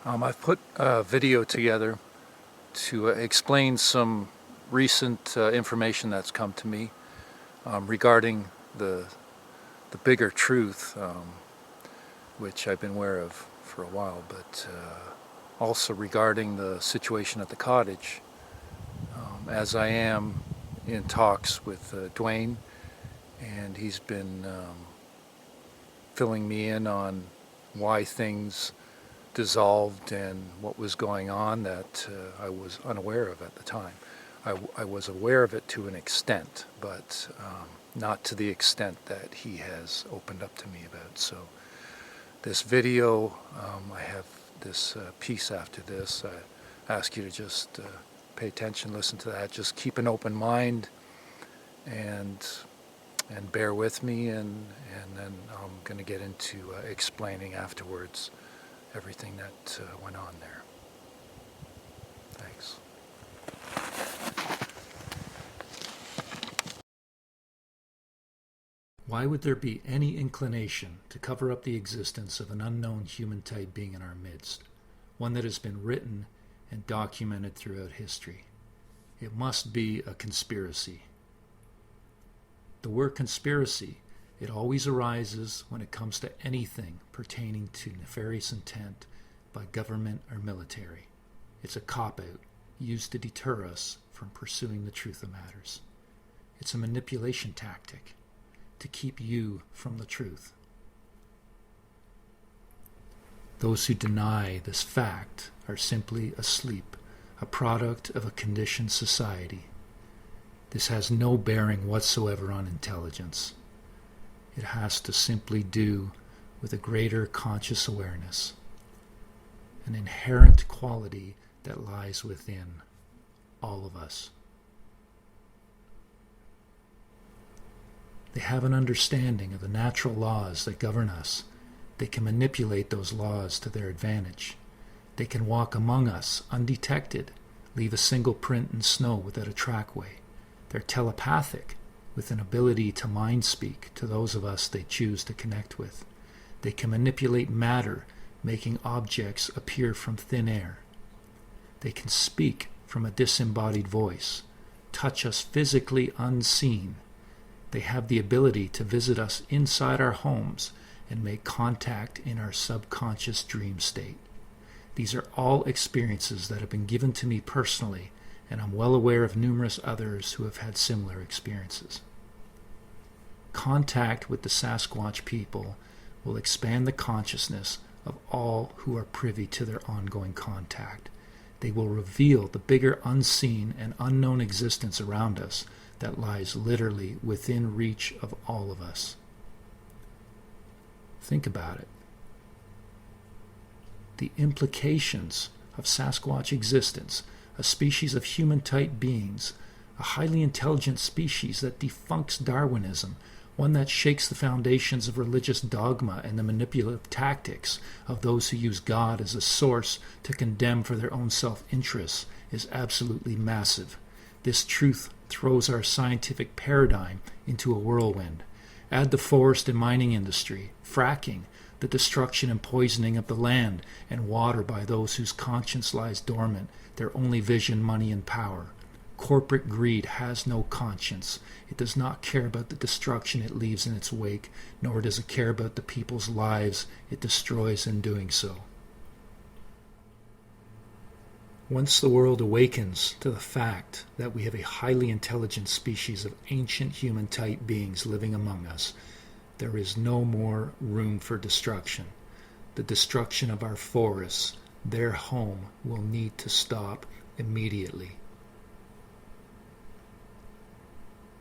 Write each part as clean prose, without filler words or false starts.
I've put a video together to explain some recent information that's come to me regarding the bigger truth, which I've been aware of for a while, but also regarding the situation at the cottage, as I am in talks with Dwayne, and he's been filling me in on why things dissolved and what was going on that I was unaware of at the time. I was aware of it to an extent, but not to the extent that he has opened up to me about. So this video, I have this piece after this. I ask you to just pay attention, listen to that. Just keep an open mind and bear with me, and then I'm going to get into explaining afterwards everything that went on there. Thanks. Why would there be any inclination to cover up the existence of an unknown human-type being in our midst, one that has been written and documented throughout history? It must be a conspiracy. The word conspiracy, it always arises when it comes to anything pertaining to nefarious intent by government or military. It's a cop-out used to deter us from pursuing the truth of matters. It's a manipulation tactic to keep you from the truth. Those who deny this fact are simply asleep, a product of a conditioned society. This has no bearing whatsoever on intelligence. It has to simply do with a greater conscious awareness, an inherent quality that lies within all of us. They have an understanding of the natural laws that govern us. They can manipulate those laws to their advantage. They can walk among us undetected, leave a single print in snow without a trackway. They're telepathic, with an ability to mind speak to those of us they choose to connect with. They can manipulate matter, making objects appear from thin air. They can speak from a disembodied voice, touch us physically unseen. They have the ability to visit us inside our homes and make contact in our subconscious dream state. These are all experiences that have been given to me personally, and I'm well aware of numerous others who have had similar experiences. Contact with the Sasquatch people will expand the consciousness of all who are privy to their ongoing contact. They will reveal the bigger unseen and unknown existence around us that lies literally within reach of all of us. Think about it. The implications of Sasquatch existence, a species of human-type beings, a highly intelligent species that defuncts Darwinism, one that shakes the foundations of religious dogma and the manipulative tactics of those who use God as a source to condemn for their own self-interests, is absolutely massive. This truth throws our scientific paradigm into a whirlwind. Add the forest and mining industry, fracking, the destruction and poisoning of the land and water by those whose conscience lies dormant, their only vision, money and power. Corporate greed has no conscience. It does not care about the destruction it leaves in its wake, nor does it care about the people's lives it destroys in doing so. Once the world awakens to the fact that we have a highly intelligent species of ancient human-type beings living among us, there is no more room for destruction. The destruction of our forests, their home, will need to stop immediately.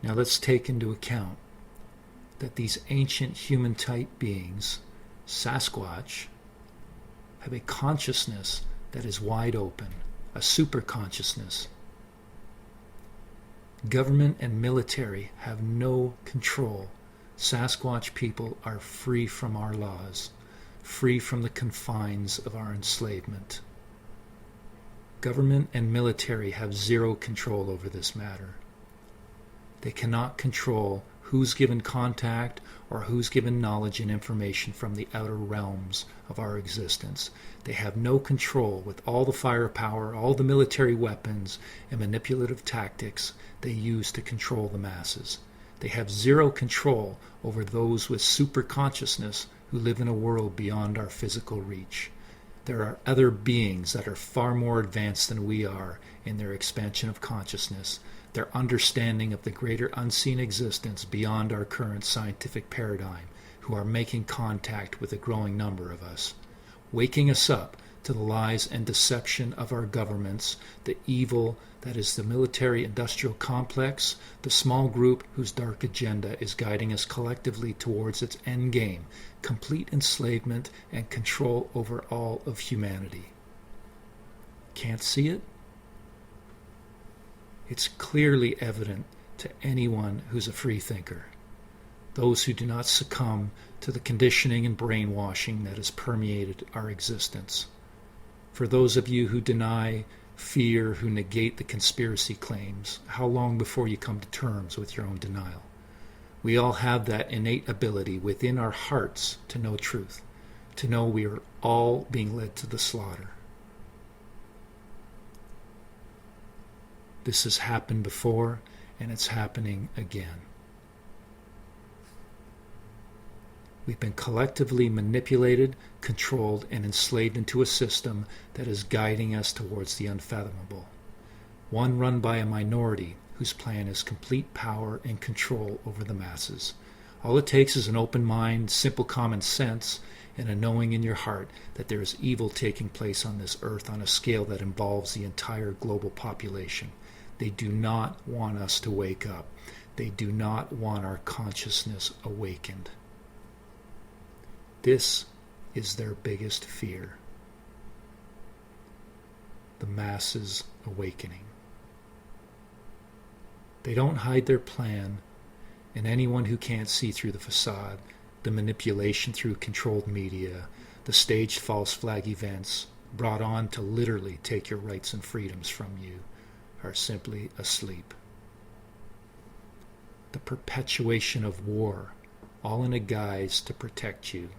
Now let's take into account that these ancient human-type beings, Sasquatch, have a consciousness that is wide open, a superconsciousness. Government and military have no control. Sasquatch people are free from our laws, free from the confines of our enslavement. Government and military have zero control over this matter. They cannot control who who's given contact or who's given knowledge and information from the outer realms of our existence. They have no control with all the firepower, all the military weapons and manipulative tactics they use to control the masses. They have zero control over those with super consciousness who live in a world beyond our physical reach. There are other beings that are far more advanced than we are in their expansion of consciousness, their understanding of the greater unseen existence beyond our current scientific paradigm, who are making contact with a growing number of us, waking us up to the lies and deception of our governments, the evil that is the military-industrial complex, the small group whose dark agenda is guiding us collectively towards its end game, complete enslavement and control over all of humanity. Can't see it? It's clearly evident to anyone who's a free thinker. Those who do not succumb to the conditioning and brainwashing that has permeated our existence. For those of you who deny, fear, who negate the conspiracy claims, how long before you come to terms with your own denial? We all have that innate ability within our hearts to know truth, to know we are all being led to the slaughter. This has happened before, and it's happening again. We've been collectively manipulated, controlled, and enslaved into a system that is guiding us towards the unfathomable. One run by a minority whose plan is complete power and control over the masses. All it takes is an open mind, simple common sense, and a knowing in your heart that there is evil taking place on this earth on a scale that involves the entire global population. They do not want us to wake up. They do not want our consciousness awakened. This is their biggest fear. The masses awakening. They don't hide their plan, and anyone who can't see through the facade, the manipulation through controlled media, the staged false flag events brought on to literally take your rights and freedoms from you, are simply asleep. The perpetuation of war, all in a guise to protect you.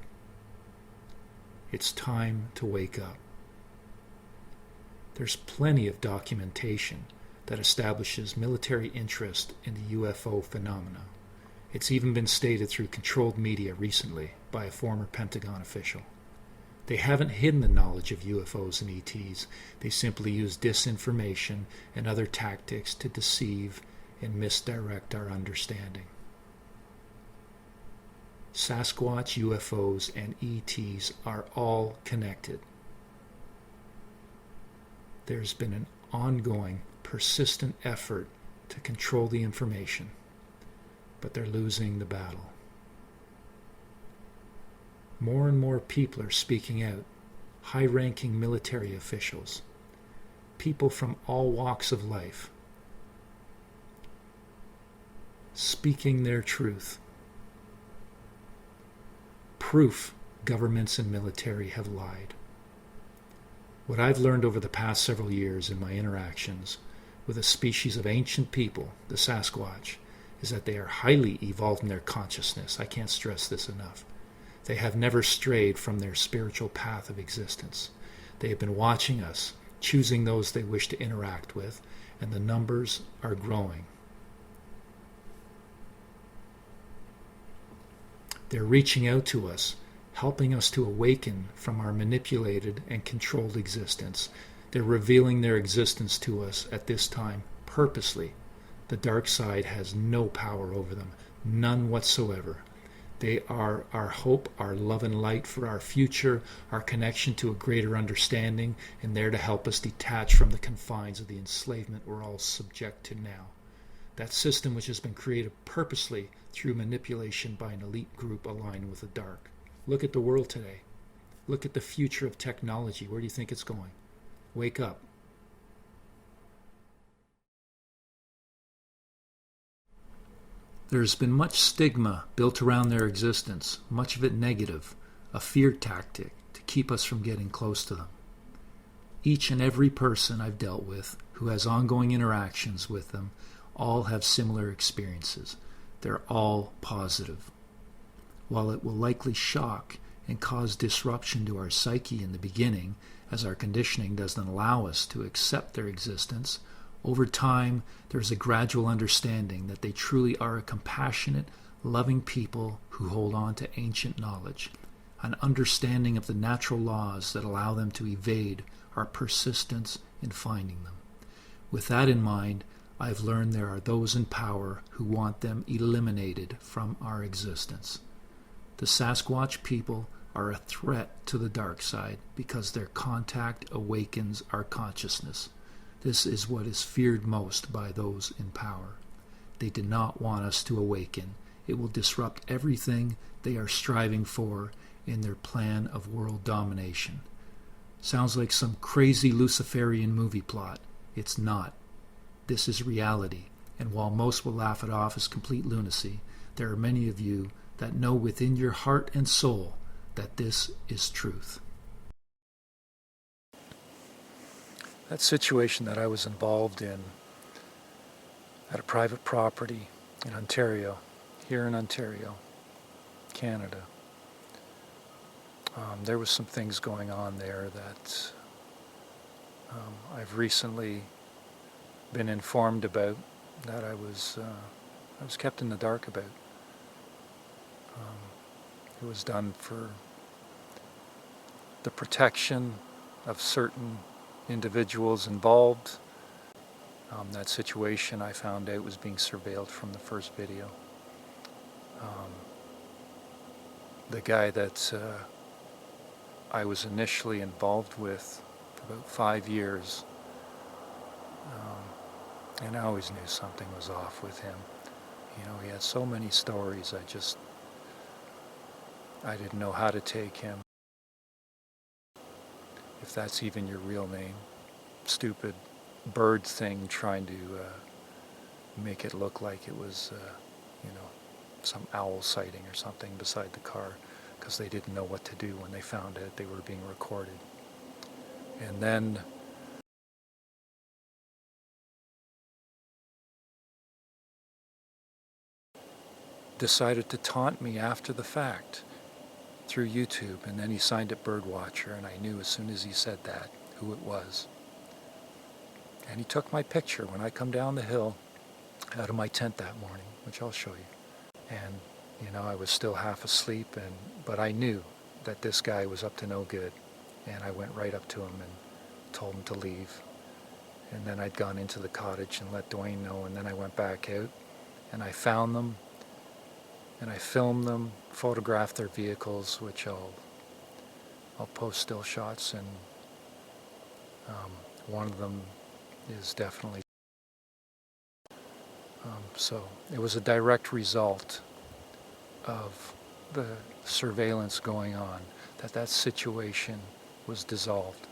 It's time to wake up. There's plenty of documentation that establishes military interest in the UFO phenomena. It's even been stated through controlled media recently by a former Pentagon official. They haven't hidden the knowledge of UFOs and ETs. They simply use disinformation and other tactics to deceive and misdirect our understanding. Sasquatch, UFOs, and ETs are all connected. There's been an ongoing, persistent effort to control the information, but they're losing the battle. More and more people are speaking out, high-ranking military officials, people from all walks of life, speaking their truth. Proof governments and military have lied. What I've learned over the past several years in my interactions with a species of ancient people, the Sasquatch, is that they are highly evolved in their consciousness. I can't stress this enough. They have never strayed from their spiritual path of existence. They have been watching us, choosing those they wish to interact with, and the numbers are growing. They're reaching out to us, helping us to awaken from our manipulated and controlled existence. They're revealing their existence to us at this time purposely. The dark side has no power over them, none whatsoever. They are our hope, our love and light for our future, our connection to a greater understanding, and there to help us detach from the confines of the enslavement we're all subject to now. That system which has been created purposely through manipulation by an elite group aligned with the dark. Look at the world today. Look at the future of technology. Where do you think it's going? Wake up. There's been much stigma built around their existence, much of it negative, a fear tactic to keep us from getting close to them. Each and every person I've dealt with who has ongoing interactions with them all have similar experiences. They're all positive. While it will likely shock and cause disruption to our psyche in the beginning, as our conditioning doesn't allow us to accept their existence, over time there's a gradual understanding that they truly are a compassionate, loving people who hold on to ancient knowledge, an understanding of the natural laws that allow them to evade our persistence in finding them. With that in mind, I've learned there are those in power who want them eliminated from our existence. The Sasquatch people are a threat to the dark side because their contact awakens our consciousness. This is what is feared most by those in power. They do not want us to awaken. It will disrupt everything they are striving for in their plan of world domination. Sounds like some crazy Luciferian movie plot. It's not. This is reality, and while most will laugh it off as complete lunacy, there are many of you that know within your heart and soul that this is truth. That situation that I was involved in at a private property in Ontario, here in Ontario, Canada, there was some things going on there that I've recently been informed about, that I was kept in the dark about. It was done for the protection of certain individuals involved. That situation, I found out, was being surveilled from the first video. The guy that I was initially involved with for about 5 years, and I always knew something was off with him. You know, he had so many stories, I didn't know how to take him. If that's even your real name. Stupid bird thing trying to make it look like it was, some owl sighting or something beside the car, because they didn't know what to do when they found out they were being recorded. And then decided to taunt me after the fact through YouTube, and then he signed it Birdwatcher, and I knew as soon as he said that who it was. And he took my picture when I come down the hill out of my tent that morning, which I'll show you. And I was still half asleep, but I knew that this guy was up to no good, and I went right up to him and told him to leave. And then I'd gone into the cottage and let Dwayne know, and then I went back out and I found them and I filmed them, photographed their vehicles, which I'll post still shots, and one of them is definitely. So it was a direct result of the surveillance going on that situation was dissolved.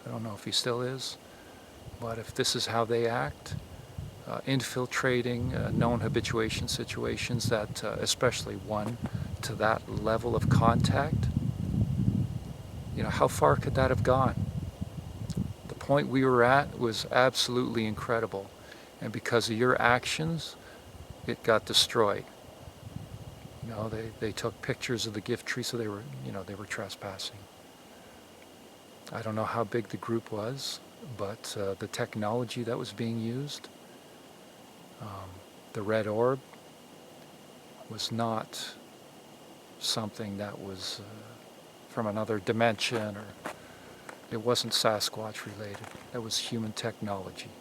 I don't know if he still is, but if this is how they act, infiltrating known habituation situations, that especially one to that level of contact, how far could that have gone? The point we were at was absolutely incredible, and because of your actions, it got destroyed. They took pictures of the gift tree, so they were trespassing. I don't know how big the group was, but the technology that was being used, the red orb, was not something that was from another dimension, or it wasn't Sasquatch related. It was human technology,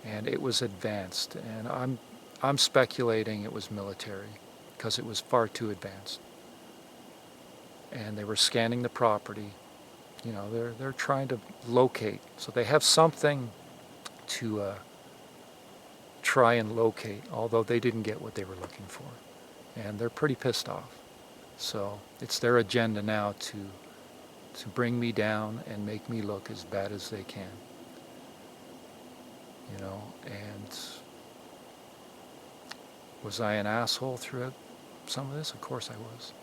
and it was advanced. And I'm speculating it was military, because it was far too advanced. And they were scanning the property. They're trying to locate, so they have something to try and locate, although they didn't get what they were looking for, and they're pretty pissed off. So it's their agenda now to bring me down and make me look as bad as they can. And was I an asshole throughout some of this? Of course I was.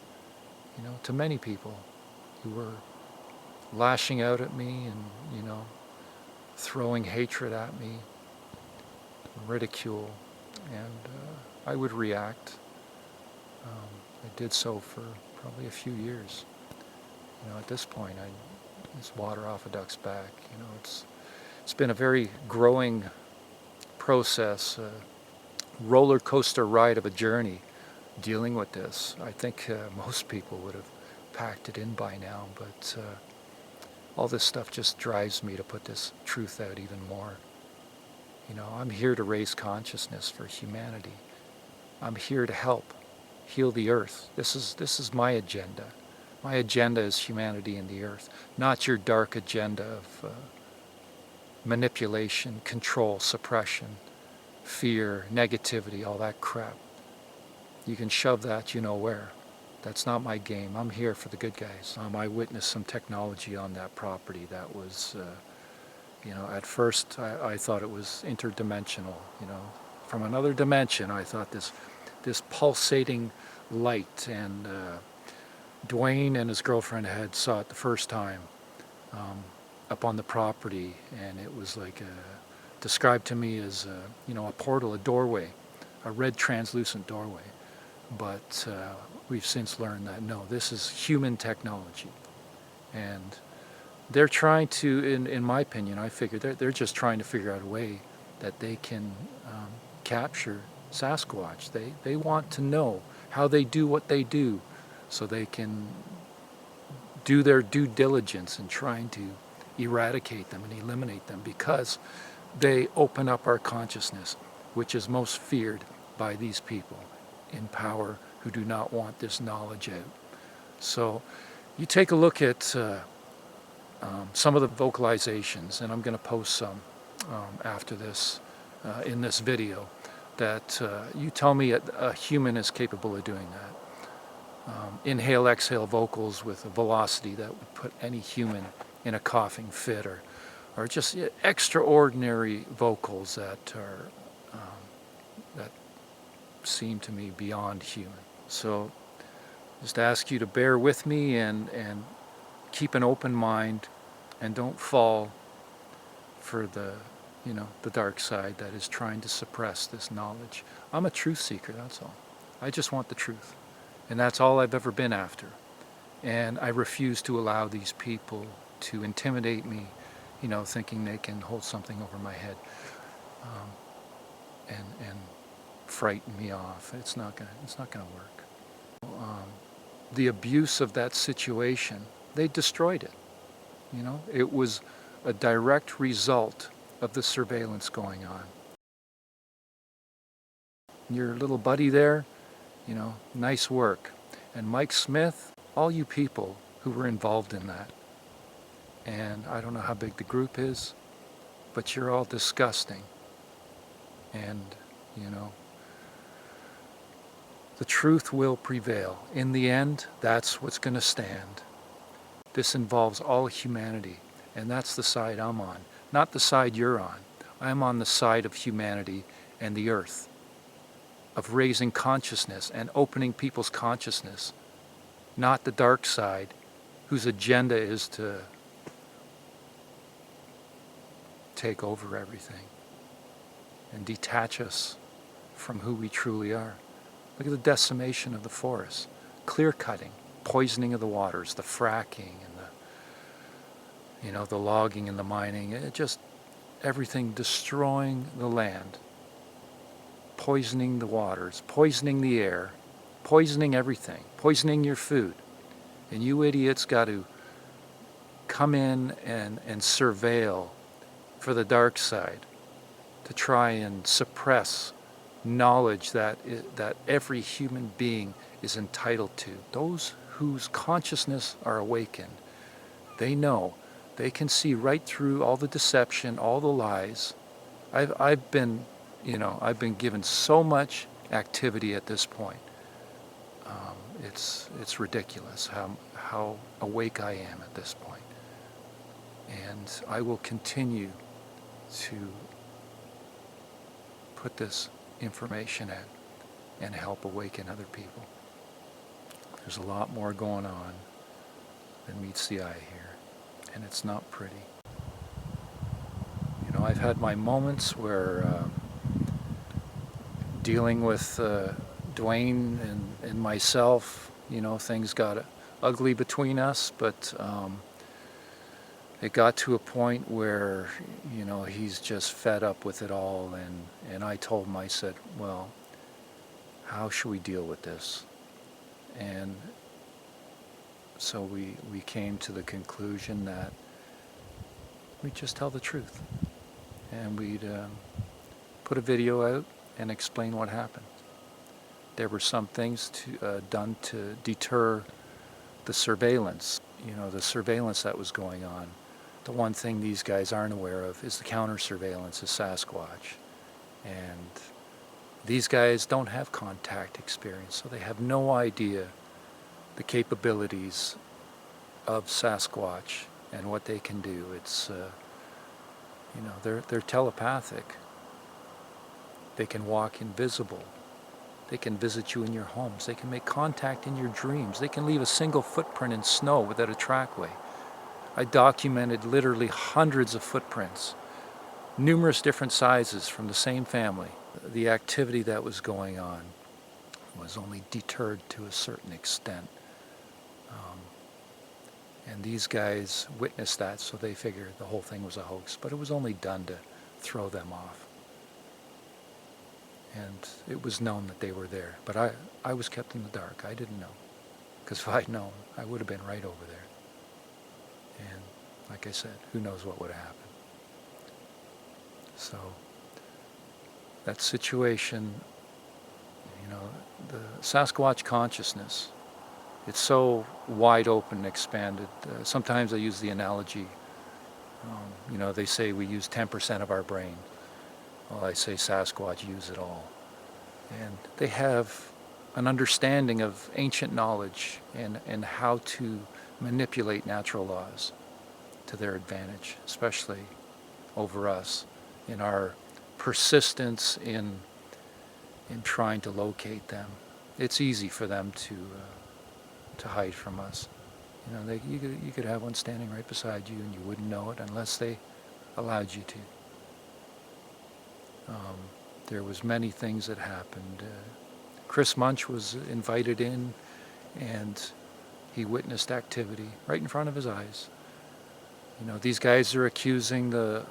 To many people who were lashing out at me and, throwing hatred at me, ridicule, and I would react. I did so for probably a few years. At this point, it's water off a duck's back. It's been a very growing process, roller coaster ride of a journey dealing with this. I think most people would have packed it in by now, but all this stuff just drives me to put this truth out even more. I'm here to raise consciousness for humanity. I'm here to help heal the earth. This is my agenda. My agenda is humanity and the earth, not your dark agenda of manipulation, control, suppression, fear, negativity, all that crap. You can shove that you know where. That's not my game. I'm here for the good guys. I witnessed some technology on that property that was, at first I thought it was interdimensional. From another dimension, I thought this pulsating light, and Dwayne and his girlfriend had saw it the first time up on the property, and it was like described to me as a portal, a doorway, a red translucent doorway. But we've since learned that no, this is human technology, and they're trying to, in my opinion, I figure they're just trying to figure out a way that they can capture Sasquatch. They want to know how they do what they do, so they can do their due diligence in trying to eradicate them and eliminate them, because they open up our consciousness, which is most feared by these people in power who do not want this knowledge out. So you take a look at some of the vocalizations, and I'm going to post some after this in this video, that you tell me a human is capable of doing that. Inhale, exhale vocals with a velocity that would put any human in a coughing fit, or just extraordinary vocals that are that seem to me beyond human. So just ask you to bear with me and keep an open mind, and don't fall for the dark side that is trying to suppress this knowledge. I'm a truth seeker, that's all. I just want the truth, and that's all I've ever been after. And I refuse to allow these people to intimidate me, thinking they can hold something over my head and frighten me off. It's not gonna work. The abuse of that situation, they destroyed it. It was a direct result of the surveillance going on. Your little buddy there, nice work. And Mike Smith, all you people who were involved in that. And I don't know how big the group is, but you're all disgusting. And, the truth will prevail. In the end, that's what's going to stand. This involves all humanity, and that's the side I'm on, not the side you're on. I'm on the side of humanity and the earth, of raising consciousness and opening people's consciousness, not the dark side, whose agenda is to take over everything and detach us from who we truly are. Look at the decimation of the forests, clear cutting, poisoning of the waters, the fracking, and the logging and the mining. It just, everything destroying the land, poisoning the waters, poisoning the air, poisoning everything, poisoning your food. And you idiots got to come in and surveil for the dark side, to try and suppress knowledge that every human being is entitled to. Those whose consciousness are awakened, they know, they can see right through all the deception, all the lies. I've been given so much activity at this point. It's ridiculous how awake I am at this point. And I will continue to put this information out and help awaken other people. There's a lot more going on than meets the eye here, and it's not pretty. I've had my moments where dealing with Dwayne and myself, things got ugly between us, but it got to a point where, he's just fed up with it all, and I told him, I said, well, how should we deal with this? And so we came to the conclusion that we'd just tell the truth, and we'd put a video out and explain what happened. There were some things done to deter the surveillance, the surveillance that was going on. The one thing these guys aren't aware of is the counter-surveillance of Sasquatch. And these guys don't have contact experience, so they have no idea the capabilities of Sasquatch and what they can do. It's, they're telepathic. They can walk invisible. They can visit you in your homes. They can make contact in your dreams. They can leave a single footprint in snow without a trackway. I documented literally hundreds of footprints, numerous different sizes from the same family. The activity that was going on was only deterred to a certain extent. And these guys witnessed that, so they figured the whole thing was a hoax, but it was only done to throw them off. And it was known that they were there, but I was kept in the dark. I didn't know, because if I'd known, I would have been right over there. And like I said, who knows what would have happened. So that situation, the Sasquatch consciousness, it's so wide open and expanded. Sometimes I use the analogy, they say we use 10% of our brain. Well, I say Sasquatch use it all. And they have an understanding of ancient knowledge and how to manipulate natural laws to their advantage, especially over us in our persistence in trying to locate them. It's easy for them to hide from us. You could have one standing right beside you and you wouldn't know it unless they allowed you to. There was many things that happened. Chris Munch was invited in, and he witnessed activity right in front of his eyes. These guys are accusing the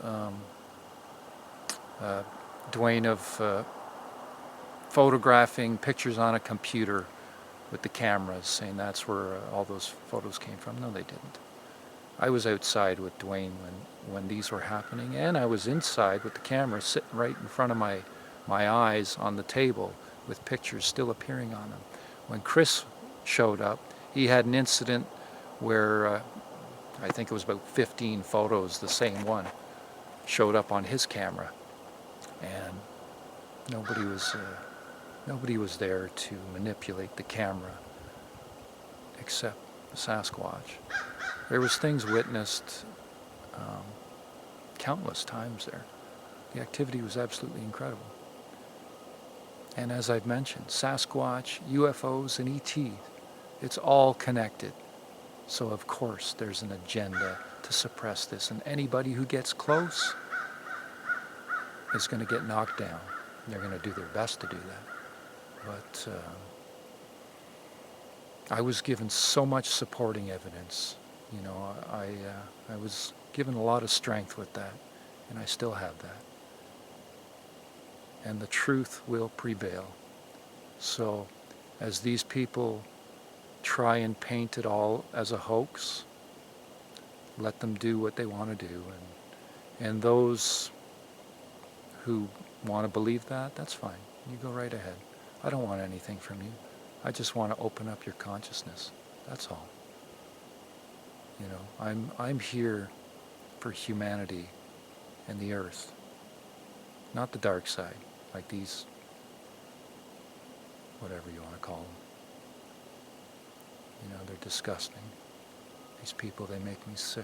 Dwayne of photographing pictures on a computer with the cameras, saying that's where all those photos came from. No, they didn't. I was outside with Dwayne when these were happening, and I was inside with the camera sitting right in front of my eyes on the table with pictures still appearing on them. When Chris showed up, he had an incident where I think it was about 15 photos, the same one, showed up on his camera, and nobody was there to manipulate the camera except the Sasquatch. There was things witnessed countless times there. The activity was absolutely incredible. And as I've mentioned, Sasquatch, UFOs, and ET, it's all connected. So of course there's an agenda to suppress this, and anybody who gets close is going to get knocked down. They're going to do their best to do that. But I was given so much supporting evidence. I was given a lot of strength with that, and I still have that. And the truth will prevail. So as these people try and paint it all as a hoax, let them do what they want to do. And those who want to believe that, that's fine. You go right ahead. I don't want anything from you. I just want to open up your consciousness. That's all. I'm here for humanity and the earth, not the dark side, like these, whatever you want to call them. They're disgusting. These people, they make me sick.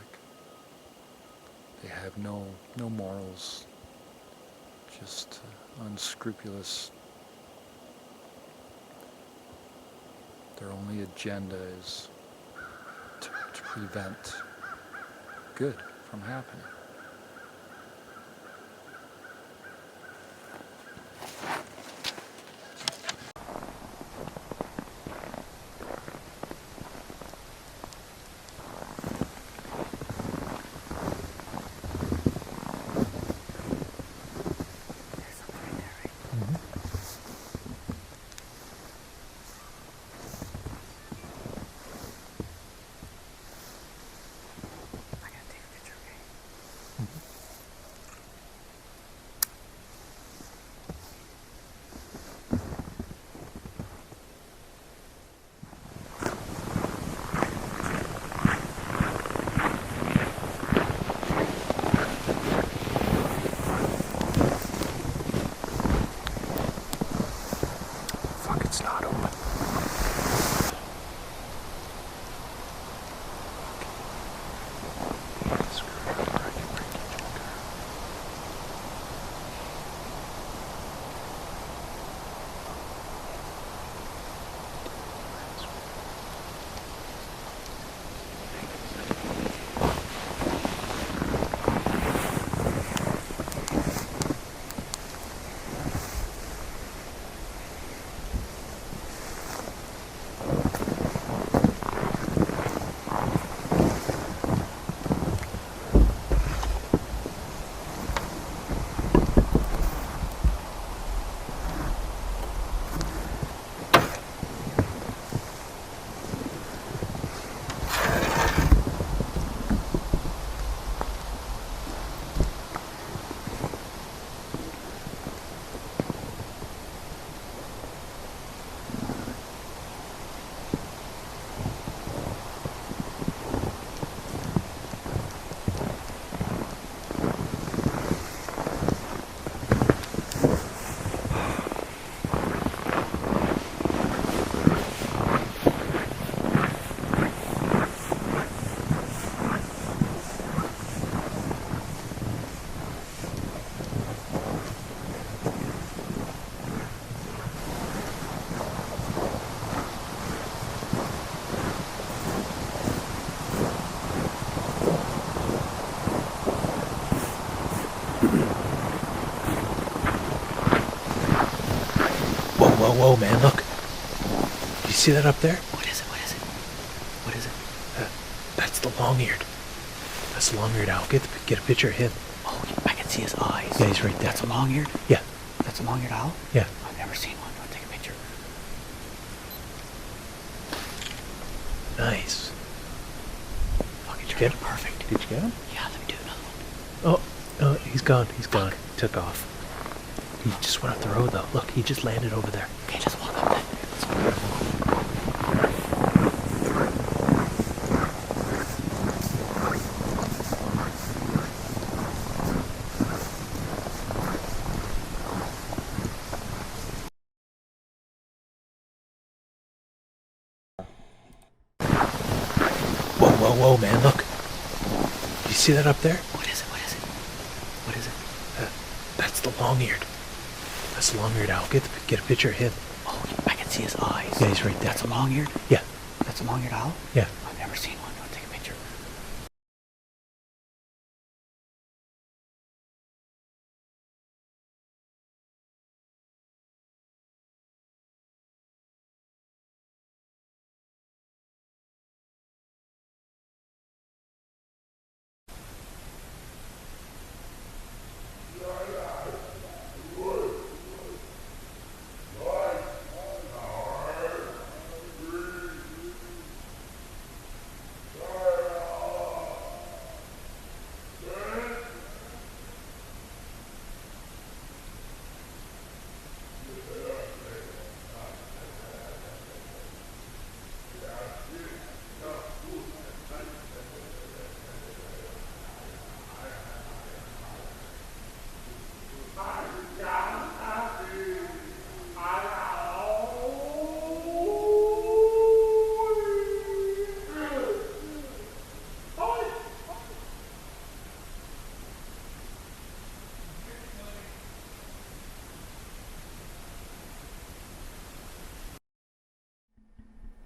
They have no morals, just unscrupulous. Their only agenda is to prevent good from happening. whoa, man, look. You see that up there? What is it? What is it? What is it? That's the long-eared. That's the long-eared owl. Get a picture of him. Oh, I can see his eyes. Yeah, he's right there. That's a long-eared? Yeah. That's a long-eared owl? Yeah. I've never seen one. I'll take a picture. Nice. Fucking Get him? perfect. Did you get him? Yeah, let me do another one. Oh, he's gone. He's gone. He took off. He just went up the road, though. Look, he just landed over there. Okay, let's walk up then. Whoa, man, look. You see that up there? What is it? What is it? What is it? That's the long-eared. That's the long-eared owl. Get a picture of him. Oh, I can see his eyes. Yeah, he's right there. That's a long-eared? Yeah. That's a long-eared owl? Yeah. I've never seen one. I'll take a picture.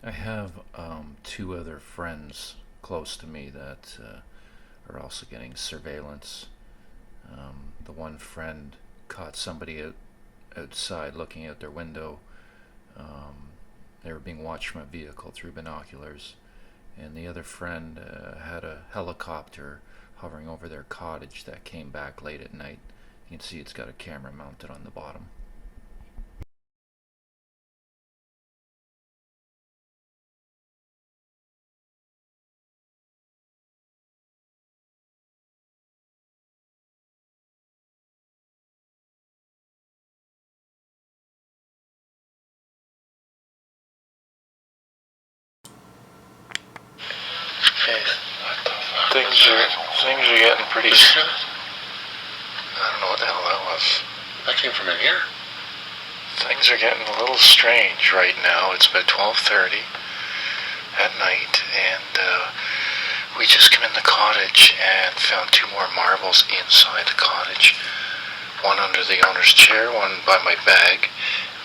I have two other friends close to me that are also getting surveillance. The one friend caught somebody outside looking out their window. They were being watched from a vehicle through binoculars. And the other friend had a helicopter hovering over their cottage that came back late at night. You can see it's got a camera mounted on the bottom. Things are getting pretty. I don't know what the hell that was. That came from in here. Things are getting a little strange right now. It's about 12:30 at night, and we just came in the cottage and found two more marbles inside the cottage. One under the owner's chair, one by my bag,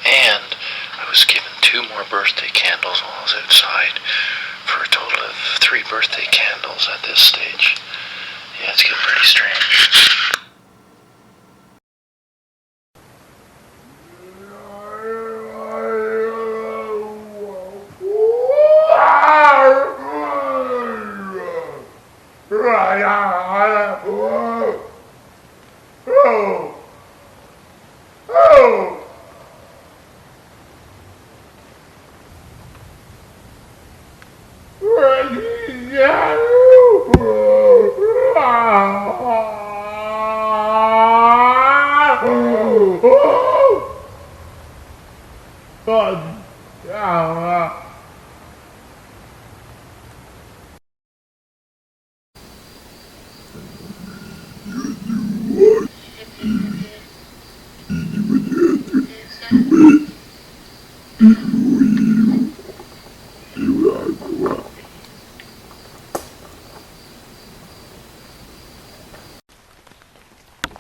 and I was given two more birthday candles while I was outside, for a total of 3 birthday candles at this stage. Yeah, it's getting pretty strange.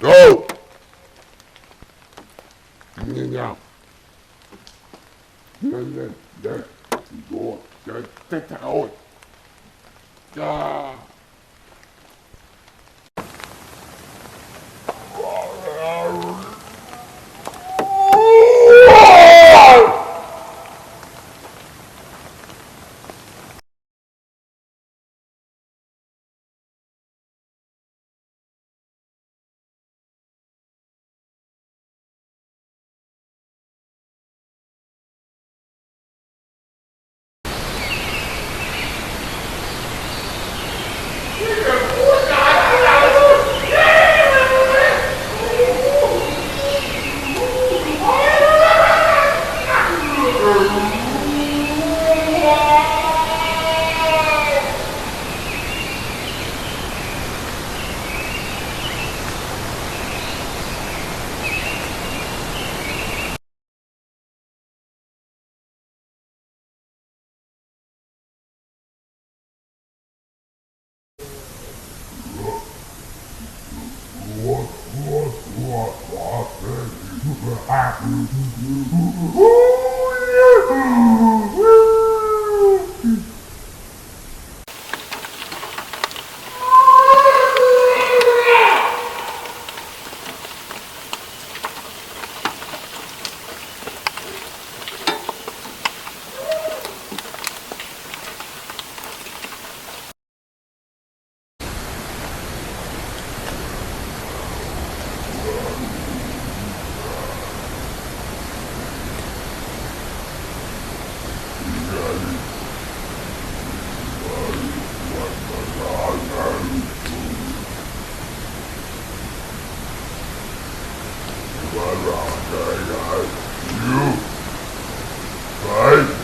Go! Yeah. Go. Get out. Yeah. Oh! Right?